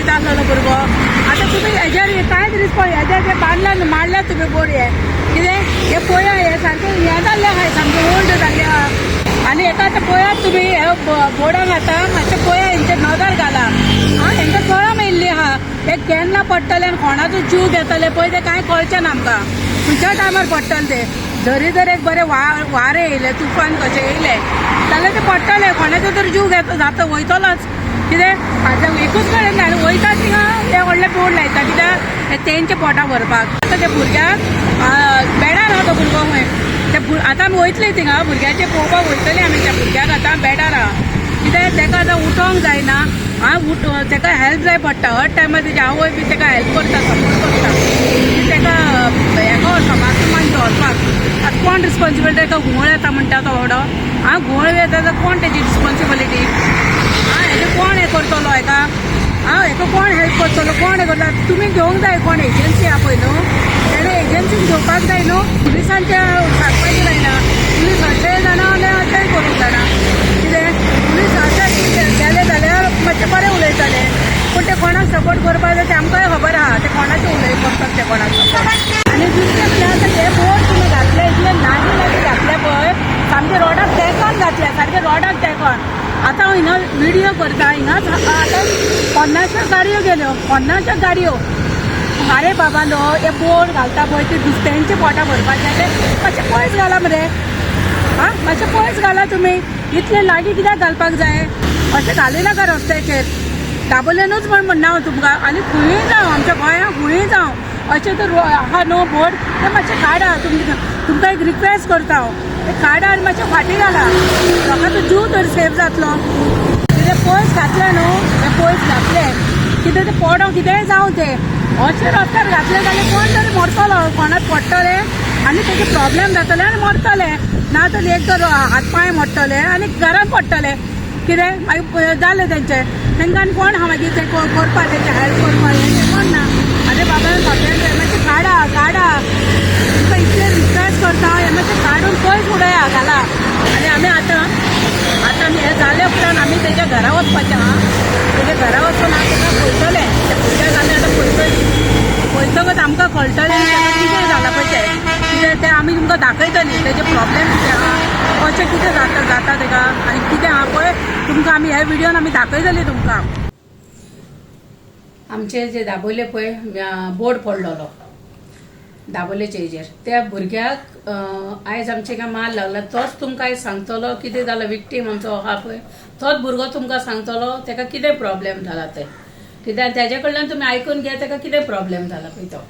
वयता आसलो भुरगो आतां तुमी हेजेर कांयच रिस्पॉन्स हेजेर बांदला मारल्या तुमी बोर्ड हे कितें हे पळया हे सारकें हें जाल्लें आहाय सामकें ओल्ड जाल्लें आहा आनी हेका आतां पळयात तुमी हे बोर्डाक आतां मातशें पळया हेंचे नदर घाला आं हेंकां कळम येयल्ली आहा हे केन्ना पडटले आनी कोणाचो जीव घेतले पळय ते कांय कळचें ना आमकां खंयच्या टायमार पडटले ते जरी जर एक बरें वारें येयले तुफान कशें येयले जाल्यार ते पडटले कोणाचो तर जीव जाता वयतलोच कितें हाजे एकूच कळना आनी वयता थिंगा ते व्हडले बोर्ड लायता कित्याक तेंचे पोटां भरपाक आतां त्या भुरग्याक बेडार आहा तो भुरगो खंय ते आतां आमी वयतली थिंगा भुरग्याचे पळोवपाक वयतली आमी त्या भुरग्याक आतां बेडार आहा कित्याक तेका आतां उठोंक जायना तेका हेल्प जाय पडटा हर टायमार तेजी आवय बी तेका हेल्प करता सपोर्ट करता तेका हेका व्हरपाक बाथरुमान व्हरपाक आतां कोण रिस्पॉन्सिबल तेका घुंवळ येता म्हणटा तो व्हडो घुंवळ येता जाल्यार कोण तेजी रिस्पॉन्सिबिलिटी हेजें कोण हें करतलो हेका हेका कोण हेल्प करतलो कोण हें करता तुमी घेवंक जाय कोण एजन्सी आहा पळय न्हू तेणे एजन्सीन घेवपाक जाय न्हू पुलिसांच्या सांगपाचें जायना पुलीस अशेंय जाणा आनी अशेंय करूंक जाणा कितें पुलीस अशें गेले जाल्यार मातशें बरें उलयतले पूण ते कोणाक सपोर्ट करपाक जाय ते आमकांय खबर आहा ते कोणाचें उलय करतात ते कोणाक आनी दुसरें म्हणल्यार आतां हे बोर्ड तुमी घातले इतले लागीं घातले पळय सामके रोडाक तेंकोन घातले सारके रोडाक तेंकोन आतां हांव हिंगा व्हिडियो करता हिंगाच आतां 50 गाडयो गेल्यो 50 गाडयो अरे बाबा नो हे बोर्ड घालता पळय ते दुसऱ्यांचे पोटां भरपाचें ते मातशें पयस घाला मरे मातशें पयस घाला तुमी इतले लागीं कित्याक घालपाक जाय अशें घालिनाका रस्त्याचेर दाबोलेनूच म्हणना हांव तुमकां आनी खंयूय जावं आमच्या गोंयांत खंयूय जावं अशें तर आहा न्हू बोर्ड ते मातशें काडा तुमकां एक रिक्वेस्ट करता हांव ते काडा आनी मातशें फाटीं घाला लोकांचो जीव तर सेफ जातलो कितें पयस घातले न्हू हे पयस घातले कितें ते पडो कितेंय जावं ते अशें रस्त्यार घातले जाल्यार कोण तरी मरतलो कोणाक पडटले आनी तेजे प्रॉब्लेम जातले आनी मरतले ना तर एक तर हात पांय मोडटले आनी घरान पडटले कितें मागीर जालें तेंकां आनी कोण आहा मागीर तें करपाक तेंचे हेल्प करपाक हें कोण ना आरे बाबा हॉटेल मातशें काडा तुमकां इतलें रिक्वेस्ट करता हें मातशें काडून पयस उडया घाला आनी आमी आतां हें जालें उपरांत आमी तेज्या घरा वचपाचें आहा तेज्या घरा वचून हांव तेका पळयतलें त्या भुरग्याक आमी आतां पळयतकच आमकां कळटलें कितें जालां पळय तें कितें तें आमी तुमकां दाखयतलीं तेजे प्रॉब्लेम कितें आहा कशें कितें जाता तेका आनी कितें आहा पळय तुमकां आमी ह्या व्हिडियोन आमी दाखयतलीं तुमकां आमचे जे दाबोले पळय बोर्ड पडलेलो दाबोलेचे हेजेर त्या भुरग्याक आयज आमचे काय मार लागला तोच तुमकां आयज सांगतलो कितें जालां विक्टीम आमचो आहा पळय तोच भुरगो तुमकां सांगतलो तेका कितें प्रॉब्लेम जाला ते कित्याक तेजे कडल्यान तुमी आयकून घे तेका कितें प्रॉब्लेम जाला पळय तो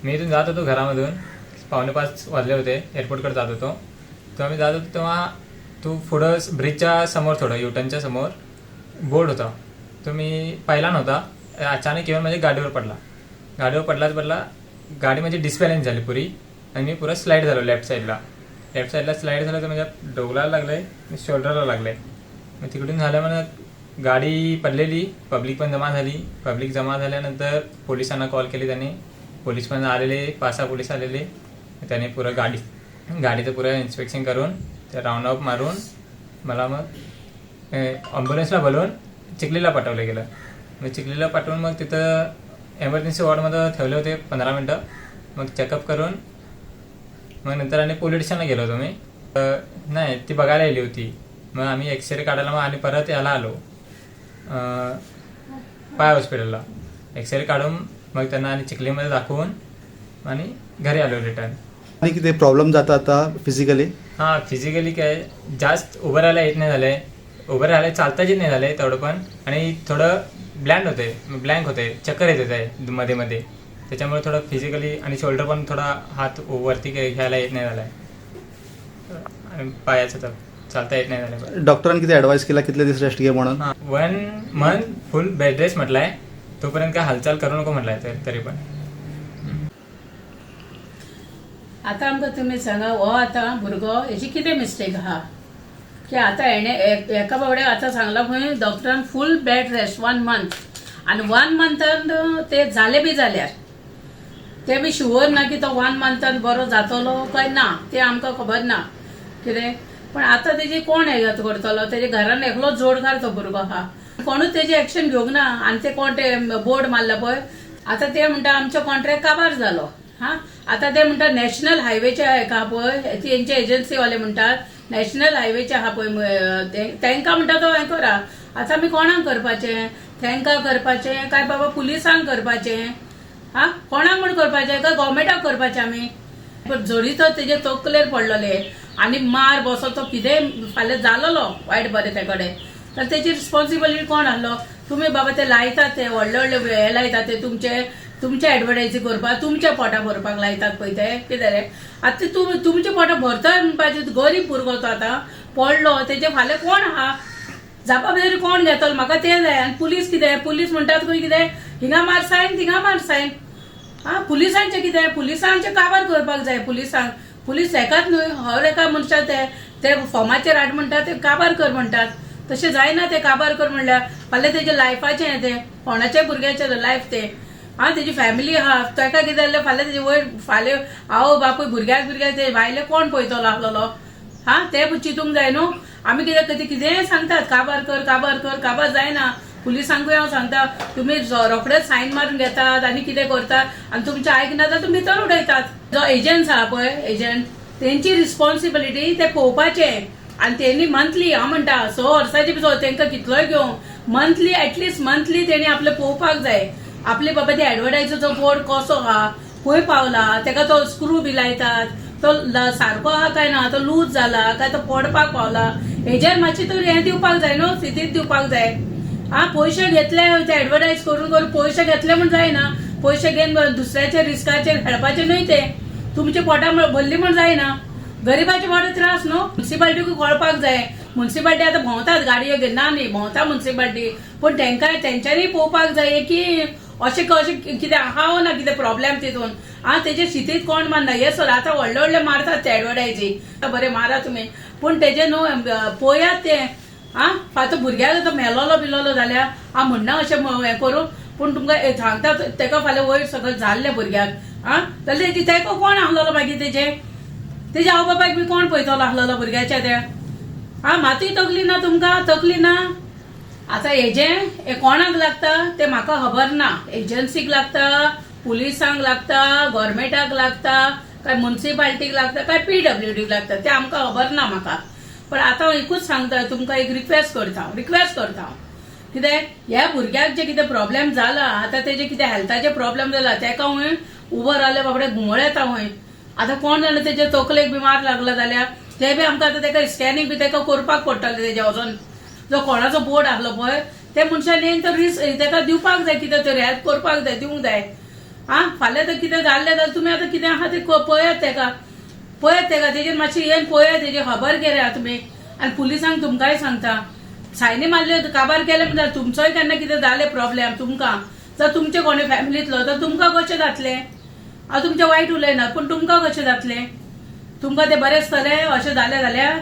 मी इथून जात होतो घरामधून 4:45 वाजले होते एअरपोर्टकडे जात होतो तो आम्ही जात होतो तेव्हा तो पुढं ब्रिजच्या समोर थोडं युटर्नच्या समोर बोर्ड होता तो मी पाहिला नव्हता अचानक येऊन माझ्या गाडीवर पडला गाडी म्हणजे डिस्बॅलन्स झाली पुरी आणि मी पुरा स्लाईड झालो लेफ्ट साईडला स्लाईड झालं तर माझ्या डोकलाला लागलंय शोल्डरला लागलंय मग तिकडून झालं मला गाडी पडलेली पब्लिक पण जमा झाल्यानंतर पोलिसांना कॉल केली त्यांनी पोलीस पण आलेले 5-6 पोलीस आलेले त्याने पुरं गाडीचं पुरं इन्स्पेक्शन करून ते राऊंड अप मारून मला मग ॲम्ब्युलन्सला बोलवून चिखलीला पाठवलं गेलं मग चिखलीला पाठवून मग तिथं एमर्जन्सी वॉर्डमध्ये ठेवले होते 15 मिनटं मग चेकअप करून मग नंतर आणि पोलीस स्टेशनला गेलो होतो मी नाही ती बघायला आली होती मग आम्ही एक्सरे काढायला मग आणि परत याला आलो पाय हॉस्पिटलला एक्सरे काढून मग त्यांना आणि चिखलीमध्ये दाखवून आणि घरी आलो रिटर्न आणि किती प्रॉब्लेम जाता आता फिजिकली फिजिकली काय जास्त उभं राहायला येत नाही झालंय उभं राहायला चालताच येत नाही झालंय तेवढं पण आणि थोडं ब्लँक होते चक्कर येत होते मध्ये त्याच्यामुळे थोडं फिजिकली आणि शोल्डर पण थोडा हात वरती घ्यायला येत नाही झालाय आणि पायाचं तर चालता येत नाही झालं डॉक्टरांनी किती ॲडवाइस केला कितले दिवस रेस्ट घे म्हणून 1 मंथ फुल बेड रेस्ट म्हटलाय तोपर्यंत काय हालचाल करू नको म्हटलाय तरी पण आता आमकां तुमी सांगा हो आता भुरगो हेची कितें मिस्टेक आहा की आता हेणे एका बाबड्याक आतां सांगला खंय डॉक्टरान फूल बेड रेस्ट 1 मंथ आनी 1 मंथान ते जाले बी जाल्यार ते बी शुअर ना की तो 1 मंथान बरो जातलो काय ना ते आमकां खबर ना कितें पण आता तेजी कोण हे करतलो तेजे घरान एकलोच जोडकार तो भुरगो आहा कोणूच तेजी ऍक्शन घेवंक ना आणि ते कोण ते बोर्ड मारला पळय आता ते म्हणटा आमचो कॉन्ट्रॅक्ट काबार जालो हा आता ते म्हणटा नॅशनल हायवेचे हाका पळय तेंचे एजन्सीवाले म्हणटात नॅशनल हायवेचे आहा पळय तांकां म्हणटा तो हें करा आता आमी कोणाक करपाचें तांकां करपाचें काय बाबा पुलिसांक करपाचें हा कोणाक म्हण करपाचें काय गव्हर्मेंटाक करपाचें आमी पण जरी तो तेजे तकलेर पडलेले आणि मार बसो तो कितें फाल्यां जालोलो वायट बरें ते कडेन तर तेची रिस्पॉन्सिबिलिटी कोण आहलो तुम्ही बाबा ते लायतात ते व्हडले व्हडले हे लायतात ते तुमचे एडवर्टायजी करपाक तुमच्या पोटा भरपाक लायतात पळय ते कितें रे आतां ते तुमचे पोटा भरता म्हणपाचे गरीब भुरगो तो आतां पडलो तेजे फाल्यां कोण आहा जबाबदारी कोण घेतलो म्हाका ते जाय आनी पुलीस कितें पुलीस म्हणटात खंय कितें हिंगा मार सायन थिंगा मार सायन हा पुलिसांचे कितें पुलिसांचे काबार करपाक जाय पुलिसांक पुलीस हेकाच न्हय हर एका मनशाक ते फॉर्माचेर हाड म्हणटात ते काबार कर म्हणटात तशें जायना ते काबार कर म्हणल्यार फाल्यां तेजे लायफाचें ते कोणाच्या भुरग्याचें लायफ ते हा तेजी फॅमिली आहा ताका कितें जाल्यार फाल्यां तेजे वयर फाल्यां आवय बापूय भुरग्याक ते भायले कोण पळयतलो आसलेलो हा ते चिंतूंक जाय न्हू आमी कितें सांगतात काबार कर काबार कर काबार जायना पुलिसांकूय हांव सांगता तुमी रोखडेच सायन मारून घेतात आनी कितें करतात आनी तुमचें आयकना जाल्यार तुमी भितर उडयतात जो एजंट्स आहा पळय एजंट तेंची रिस्पॉन्सिबिलिटी ते पळोवपाचें आनी तेणी मंथली हांव म्हणटा 6 वर्सांची तांकां कितलोय घेवं मंथली एटलिस्ट मंथली तेणी आपलें पळोवपाक जाय आपले बाबा ते एडवर्टायजीचो बोर्ड कसो आहा खंय पावला तेका तो स्क्रू बी लायतात तो सारको आहा काय ना तो लूज जाला काय तो पडपाक पावला हेजेर मातशी तर हें दिवपाक जाय न्हू स्थितीत दिवपाक जाय हा पयशे घेतले ते एडवर्टायज करून पयशे घेतले म्हण जायना पयशे घेवन दुसऱ्याच्या रिस्काचेर खेळपाचे न्हय ते तुमचे पोटा भरली म्हण जायना गरीबाचे व्हड त्रास न्हू म्युन्सिपाल्टीकूय कळपाक जाय म्युन्सिपाल्टी आतां भोंवतात गाडयो घेवन ना न्ही भोंवता म्युन्सिपाल्टी पण तेंच्यांनी पळोवपाक जाय की अशें कितें आहा ना कितें प्रॉब्लेम तितून हा तेजे स्थितीत कोण मारना हे सर आतां व्हडले व्हडले मारतात ते एडवर्टायजी बरें मारा तुमी पूण तेजे न्हू पळयात ते हा फातो भुरग्याक तो मेलोलो बिलोलो जाल्यार हांव म्हणना अशें हें करूं पूण तुमकां सांगता तेका फाल्यां वयर सकयल जाल्ले भुरग्याक हा जाल्यार तेका कोण आहलोलो मागीर तेजे आवय बापायक बी कोण पळयतलो आहलोलो भुरग्याच्या त्या हा मातूय तकली ना तुमकां तकली ना आतां हे कोणाक लागता ते म्हाका खबर ना एजन्सीक लागता पुलिसांक लागता गव्हर्मेंटाक लागता काय म्युन्सिपाल्टीक लागता काय PWDक लागता ते आमकां खबर ना म्हाका पण आतां हांव एकूच सांगता तुमकां एक रिक्वेस्ट करता कितें ह्या भुरग्याक जे कितें प्रॉब्लेम जाला आतां तेजे कितें हेल्थाचे प्रॉब्लेम जाला तेका हूंय उबो रावले बाबडे घुंवळ येता हूंय आतां कोण जाणा तेजे तकलेक बी मार लागला जाल्यार ते बी आमकां आतां तेका स्कॅनिंग बी तेका करपाक पडटलें तेजे वचोन जो कोणाचो बोर्ड आहलो पळय ते मनशान येवन तो रिस्क तेका दिवपाक जाय कितें तरी हेल्प करपाक जाय दिवंक जाय हा फाल्यां तर कितें जाल्लें जाल्यार तुमी आतां कितें आहा तें पळयात तेका तेजेर मातशी येवन पळयात तेजी खबर घेयात तुमी आनी पुलिसांक तुमकांय सांगता सायनी मारल्यो काबार केले म्हणल्यार तुमचोय केन्ना कितें जालें प्रॉब्लेम तुमकां जर तुमचे कोणी फॅमिलींतलो तर तुमकां कशें जातलें हांव तुमचें वायट उलयना पूण तुमकां कशें जातलें तुमकां तें बरें आसतलें अशें जालें जाल्यार